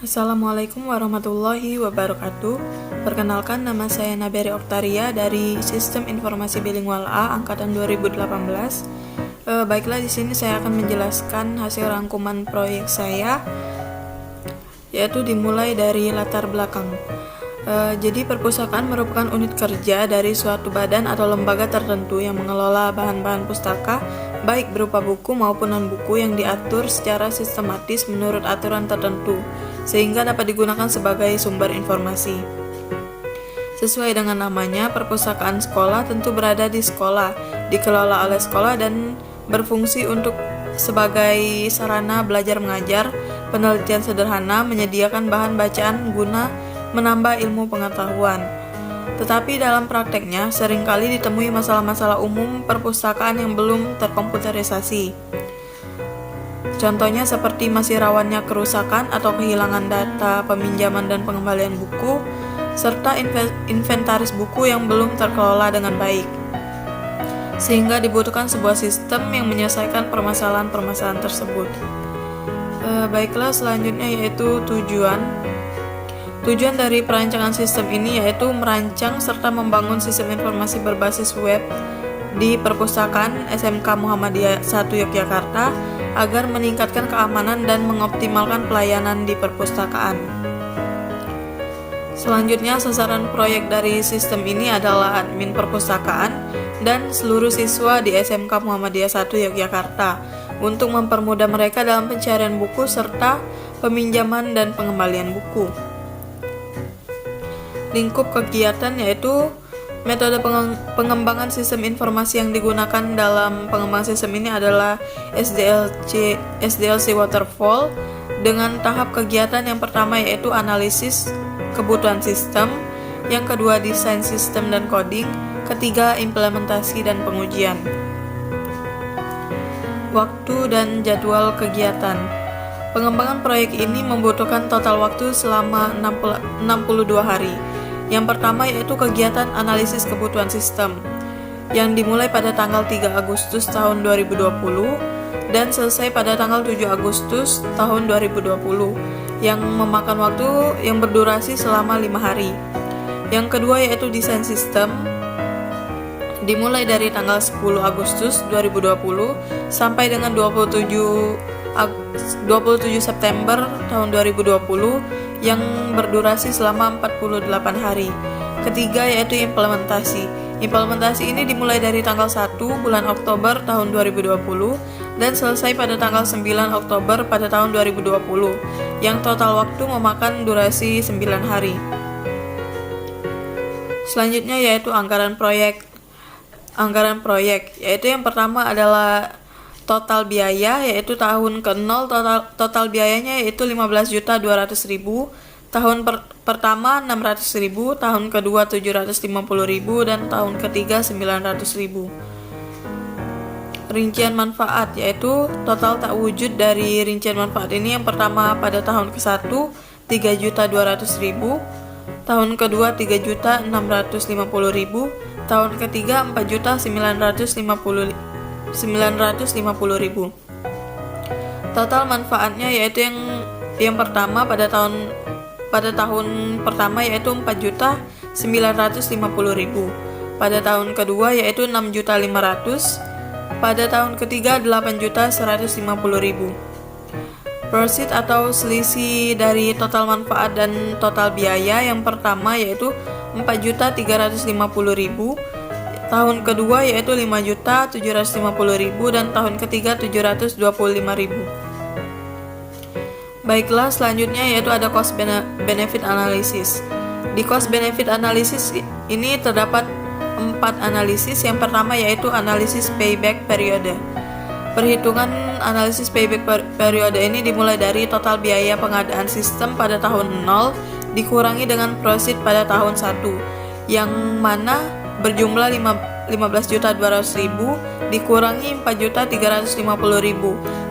Assalamualaikum warahmatullahi wabarakatuh. Perkenalkan, nama saya Naberi Oktaria dari Sistem Informasi Bilingual A angkatan 2018. Baiklah, di sini saya akan menjelaskan hasil rangkuman proyek saya, yaitu dimulai dari latar belakang. Jadi perpustakaan merupakan unit kerja dari suatu badan atau lembaga tertentu yang mengelola bahan-bahan pustaka, baik berupa buku maupun non-buku yang diatur secara sistematis menurut aturan tertentu, sehingga dapat digunakan sebagai sumber informasi. Sesuai dengan namanya, perpustakaan sekolah tentu berada di sekolah, dikelola oleh sekolah dan berfungsi untuk sebagai sarana belajar mengajar, penelitian sederhana, menyediakan bahan bacaan guna menambah ilmu pengetahuan. Tetapi dalam prakteknya, seringkali ditemui masalah-masalah umum perpustakaan yang belum terkomputerisasi. Contohnya seperti masih rawannya kerusakan atau kehilangan data peminjaman dan pengembalian buku, serta inventaris buku yang belum terkelola dengan baik. Sehingga dibutuhkan sebuah sistem yang menyelesaikan permasalahan-permasalahan tersebut. Baiklah, selanjutnya yaitu tujuan. Tujuan dari perancangan sistem ini yaitu merancang serta membangun sistem informasi berbasis web di Perpustakaan SMK Muhammadiyah 1 Yogyakarta agar meningkatkan keamanan dan mengoptimalkan pelayanan di perpustakaan. Selanjutnya, sasaran proyek dari sistem ini adalah admin perpustakaan dan seluruh siswa di SMK Muhammadiyah 1 Yogyakarta untuk mempermudah mereka dalam pencarian buku serta peminjaman dan pengembalian buku. Lingkup kegiatan yaitu metode pengembangan sistem informasi yang digunakan dalam pengembangan sistem ini adalah SDLC Waterfall dengan tahap kegiatan yang pertama yaitu analisis kebutuhan sistem, yang kedua desain sistem dan coding, ketiga implementasi dan pengujian. Waktu dan jadwal kegiatan. Pengembangan proyek ini membutuhkan total waktu selama 62 hari. Yang pertama yaitu kegiatan analisis kebutuhan sistem yang dimulai pada tanggal 3 Agustus tahun 2020 dan selesai pada tanggal 7 Agustus tahun 2020 yang memakan waktu yang berdurasi selama 5 hari. Yang kedua yaitu desain sistem dimulai dari tanggal 10 Agustus 2020 sampai dengan 27 September tahun 2020 yang berdurasi selama 48 hari. Ketiga yaitu implementasi. Implementasi ini dimulai dari tanggal 1 bulan Oktober tahun 2020 dan selesai pada tanggal 9 Oktober pada tahun 2020 yang total waktu memakan durasi 9 hari. Selanjutnya yaitu anggaran proyek. Anggaran proyek yaitu yang pertama adalah total biaya, yaitu tahun ke-0 total biayanya yaitu 15.200.000, tahun pertama 600.000, tahun kedua 750.000 dan tahun ketiga 900.000. Rincian manfaat yaitu total tak wujud dari rincian manfaat ini yang pertama pada tahun ke-1 3.200.000, tahun kedua 3.650.000, tahun ketiga 4.950.000. Total manfaatnya yaitu yang pertama pada tahun pertama yaitu 4.950.000, pada tahun kedua yaitu 6.500.000, pada tahun ketiga 8.150.000. Proceed atau selisih dari total manfaat dan total biaya yang pertama yaitu 4.350.000, tahun kedua yaitu 5.750.000 dan tahun ketiga 725.000. Baiklah, selanjutnya yaitu ada cost benefit analysis. Di cost benefit analysis ini terdapat 4 analisis. Yang pertama yaitu analisis payback periode. Perhitungan analisis payback periode ini dimulai dari total biaya pengadaan sistem pada tahun 0 dikurangi dengan proceed pada tahun 1, yang mana berjumlah 15.200.000 dikurangi 4.350.000.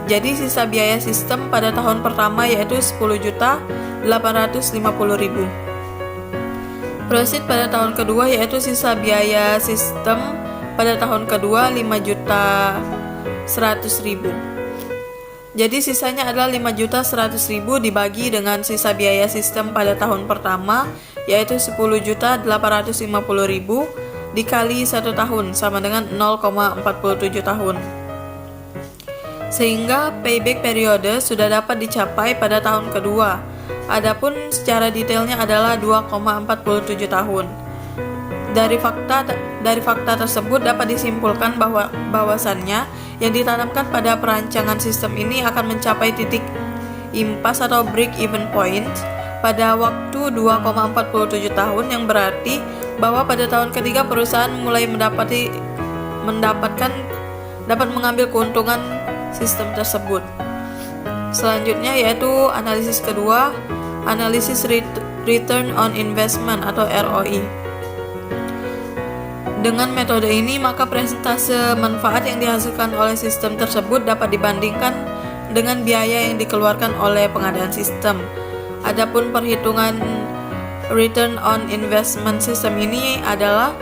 Jadi sisa biaya sistem pada tahun pertama yaitu 10.850.000. Proceed pada tahun kedua yaitu sisa biaya sistem pada tahun kedua 5.100.000. Jadi sisanya adalah 5.100.000 dibagi dengan sisa biaya sistem pada tahun pertama, yaitu 10.850.000 dikali 1 tahun sama dengan 0,47 tahun. Sehingga payback periode sudah dapat dicapai pada tahun kedua. Adapun secara detailnya adalah 2,47 tahun. Dari fakta tersebut dapat disimpulkan bahwasannya yang ditanamkan pada perancangan sistem ini akan mencapai titik impas atau break even point pada waktu 2,47 tahun, yang berarti bahwa pada tahun ketiga perusahaan mulai dapat mengambil keuntungan sistem tersebut. Selanjutnya yaitu analisis kedua, analisis return on investment atau ROI. Dengan metode ini, maka persentase manfaat yang dihasilkan oleh sistem tersebut dapat dibandingkan dengan biaya yang dikeluarkan oleh pengadaan sistem. Adapun perhitungan return on investment sistem ini adalah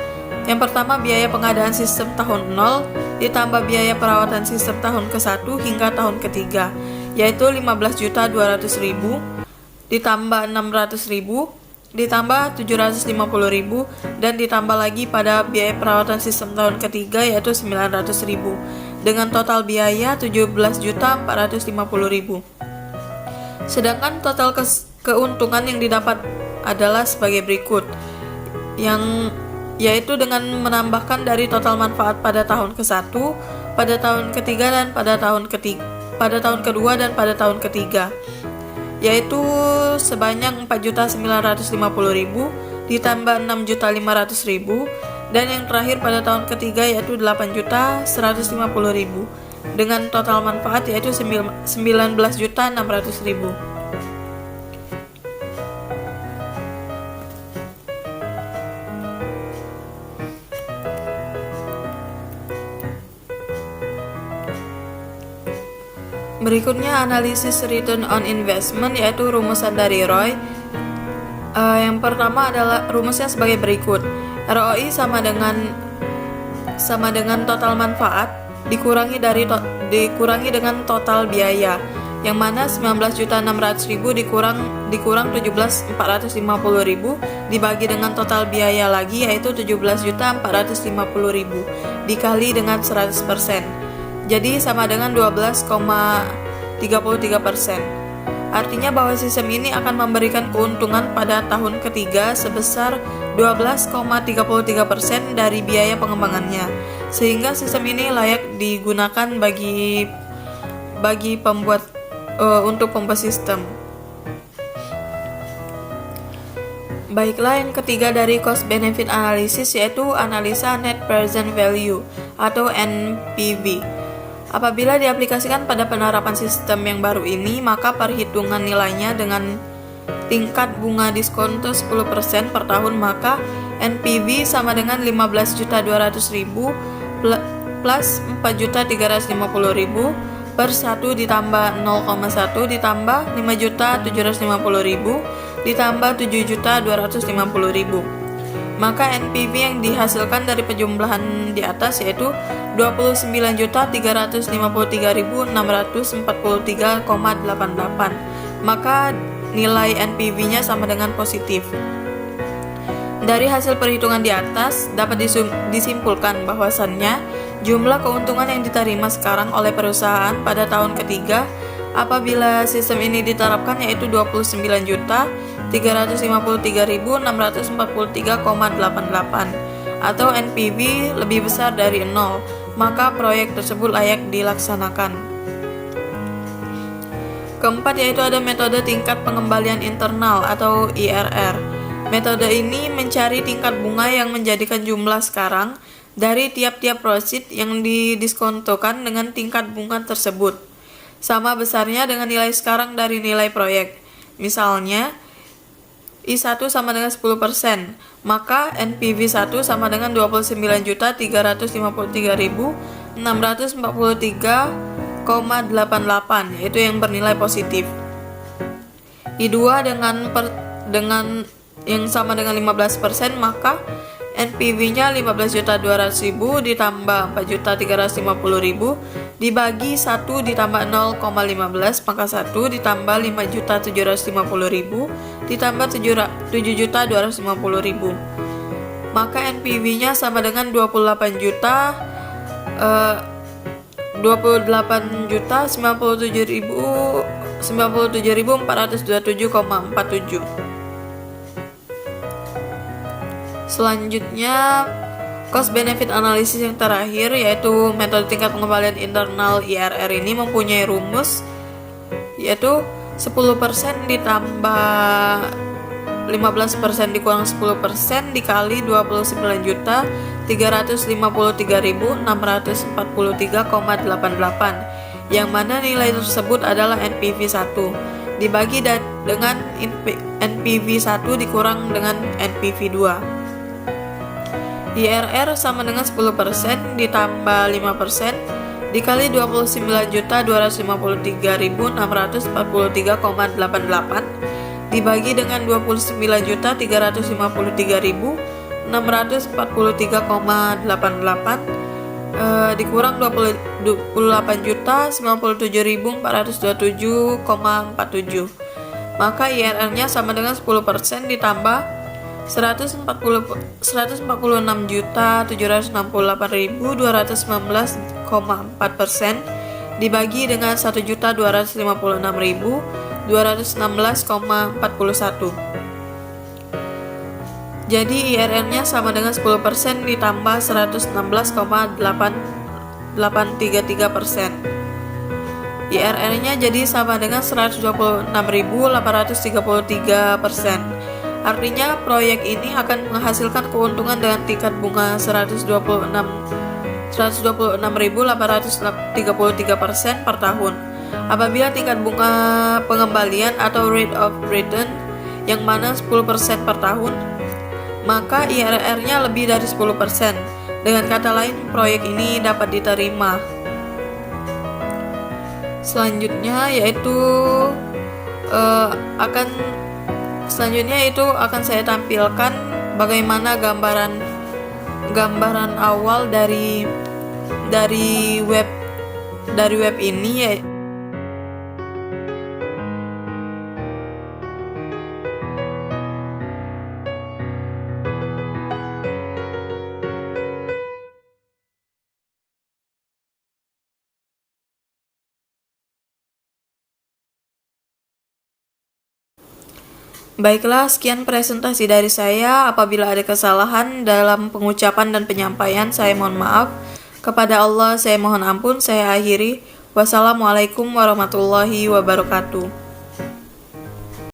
yang pertama biaya pengadaan sistem tahun 0 ditambah biaya perawatan sistem tahun ke-1 hingga tahun ketiga, yaitu 15.200.000 ditambah 600.000 ditambah 750.000 dan ditambah lagi pada biaya perawatan sistem tahun ketiga yaitu 900.000 dengan total biaya 17.450.000. Sedangkan total keuntungan yang didapat adalah sebagai berikut, yaitu dengan menambahkan dari total manfaat pada tahun ke-1, pada tahun ketiga dan pada tahun kedua dan pada tahun ketiga, yaitu sebanyak 4.950.000 ditambah 6.500.000 dan yang terakhir pada tahun ketiga yaitu 8.150.000 dengan total manfaat yaitu 19.600.000. Berikutnya analisis return on investment, yaitu rumusan dari ROI. Yang pertama adalah rumusnya sebagai berikut. ROI sama dengan total manfaat dikurangi dengan total biaya, yang mana 19.600.000 dikurang 17.450.000 dibagi dengan total biaya lagi yaitu 17.450.000 dikali dengan 100%. Jadi sama dengan 12,33%. Artinya bahwa sistem ini akan memberikan keuntungan pada tahun ketiga sebesar 12,33% dari biaya pengembangannya. Sehingga sistem ini layak digunakan untuk pembuat sistem. Baiklah, yang ketiga dari cost benefit analysis yaitu analisa net present value atau NPV. Apabila diaplikasikan pada penerapan sistem yang baru ini, maka perhitungan nilainya dengan tingkat bunga diskonto 10% per tahun, maka NPV sama dengan 15.200.000 plus 4.350.000 per 1 ditambah 0,1 ditambah 5.750.000 ditambah 7.250.000. Maka NPV yang dihasilkan dari penjumlahan di atas yaitu 29.353.643,88. Maka nilai NPV-nya sama dengan positif. Dari hasil perhitungan di atas dapat disimpulkan bahwasannya jumlah keuntungan yang diterima sekarang oleh perusahaan pada tahun ketiga apabila sistem ini diterapkan yaitu 29.353.643,88 atau NPV lebih besar dari 0, maka proyek tersebut layak dilaksanakan. Keempat yaitu ada metode tingkat pengembalian internal atau IRR. Metode ini mencari tingkat bunga yang menjadikan jumlah sekarang dari tiap-tiap prosit yang didiskontokan dengan tingkat bunga tersebut sama besarnya dengan nilai sekarang dari nilai proyek. Misalnya I1 sama dengan 10%, maka NPV 1 sama dengan 29.353.643,88, yaitu yang bernilai positif. I2 dengan yang sama dengan 15%, maka NPV-nya 15.200.000 ditambah 4.350.000 dibagi 1 ditambah 0,15, maka 1 ditambah 5.750.000 ditambah 7.250.000. Maka NPV-nya sama dengan 28.097.427,47. Selanjutnya, cost benefit analysis yang terakhir, yaitu metode tingkat pengembalian internal IRR ini mempunyai rumus, yaitu 10% ditambah 15% dikurang 10% dikali 29.353.643,88, yang mana nilai tersebut adalah NPV 1 dibagi dengan NPV 1 dikurang dengan NPV 2. IRR sama dengan 10% ditambah 5% dikali 29.253.643,88 dibagi dengan 29.353.643,88 dikurang 28.097.427,47. Maka IRR-nya sama dengan 10% ditambah 146.768.219,4% dibagi dengan 1.256.216,41. Jadi IRR-nya sama dengan 10% ditambah 116,833%. IRR-nya jadi sama dengan 126.833%. Artinya proyek ini akan menghasilkan keuntungan dengan tingkat bunga 126.833% per tahun. Apabila tingkat bunga pengembalian atau rate of return yang mana 10% per tahun, maka IRR-nya lebih dari 10%. Dengan kata lain, proyek ini dapat diterima. Selanjutnya akan saya tampilkan bagaimana gambaran awal dari web ini, yaitu baiklah, sekian presentasi dari saya. Apabila ada kesalahan dalam pengucapan dan penyampaian, saya mohon maaf. Kepada Allah saya mohon ampun. Saya akhiri. Wassalamualaikum warahmatullahi wabarakatuh.